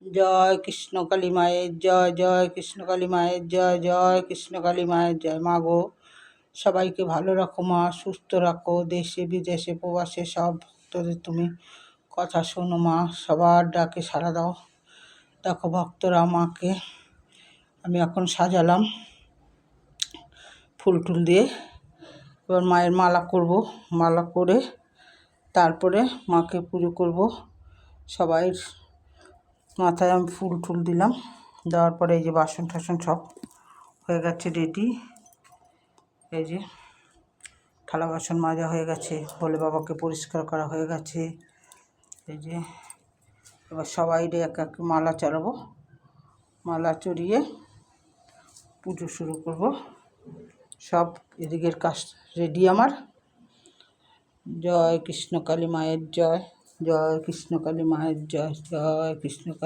জয় কৃষ্ণকালী মায়ের জয়, জয় কৃষ্ণকালী মায়ের জয়, জয় কৃষ্ণকালী মায়ের জয়। মা গো, সবাইকে ভালো রাখো মা, সুস্থ রাখো, দেশে বিদেশে প্রবাসে সব ভক্তদের তুমি কথা শোনো মা, সবার ডাকে সাড়া দাও। দেখো ভক্তরা মাকে আমি এখন সাজালাম ফুল টুল দিয়ে। এবার মায়ের মালা করব, মালা করে তারপরে মাকে পুজো করব। সবাই মাথায় আমি ফুল টুল দিলাম, দেওয়ার পরে এই যে বাসন টাসন সব হয়ে গেছে রেডি। এই যে থালা বাসন মাজা হয়ে গেছে, ভোলে বাবাকে পরিষ্কার করা হয়ে গেছে। এই যে এবার সবাই এক এক মালা চড়াবো, মালা চড়িয়ে পুজো শুরু করব। সব এদিকের কাজ রেডি আমার। জয় কৃষ্ণকালী মায়ের জয়, জয় কৃষ্ণকালী মায়ের জয়, জয় কৃষ্ণকালী।